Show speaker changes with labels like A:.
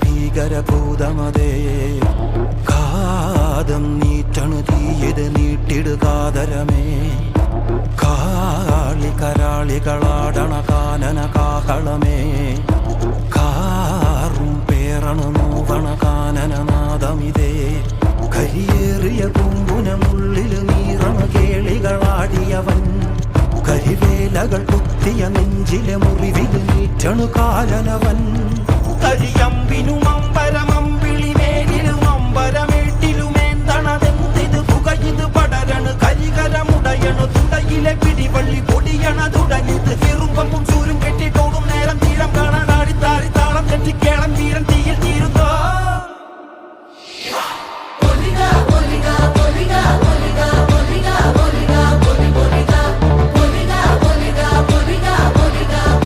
A: ഭീകരഭൂതമതേ കാതം നീറ്റണു തീയത് നീട്ടിടുകാതരമേ കാളി കരാളികളാടണ കാനന കാഹളമേ കാറും പേറണു നോവണ കാനനനാദമിതേ കരിയേറിയ പൂമ്പുനമുള്ളില് നീറണ കേളികളാടിയവൻ കരിവേലകൾ കുത്തിയ നെഞ്ചിലെ മുറിവില് നീറ്റണു കാലനവൻ കരിയമ്പിനും അമ്പരമമ്പിളിമേലിലും അമ്പരമേട്ടിലുമേന്തണതെന്തിത് പുകയിത് പടരണു കരികരമുടയണു തുടയിലെ പിടിവള്ളി പൊടിയണ തുടങ്ങിത് ചെറുമ്പും ചൂരും കെട്ടിട്ടോടും നേരം തീരം കാണാൻ ആടിത്താടി താളം തെറ്റിക്കേളം വീരൻ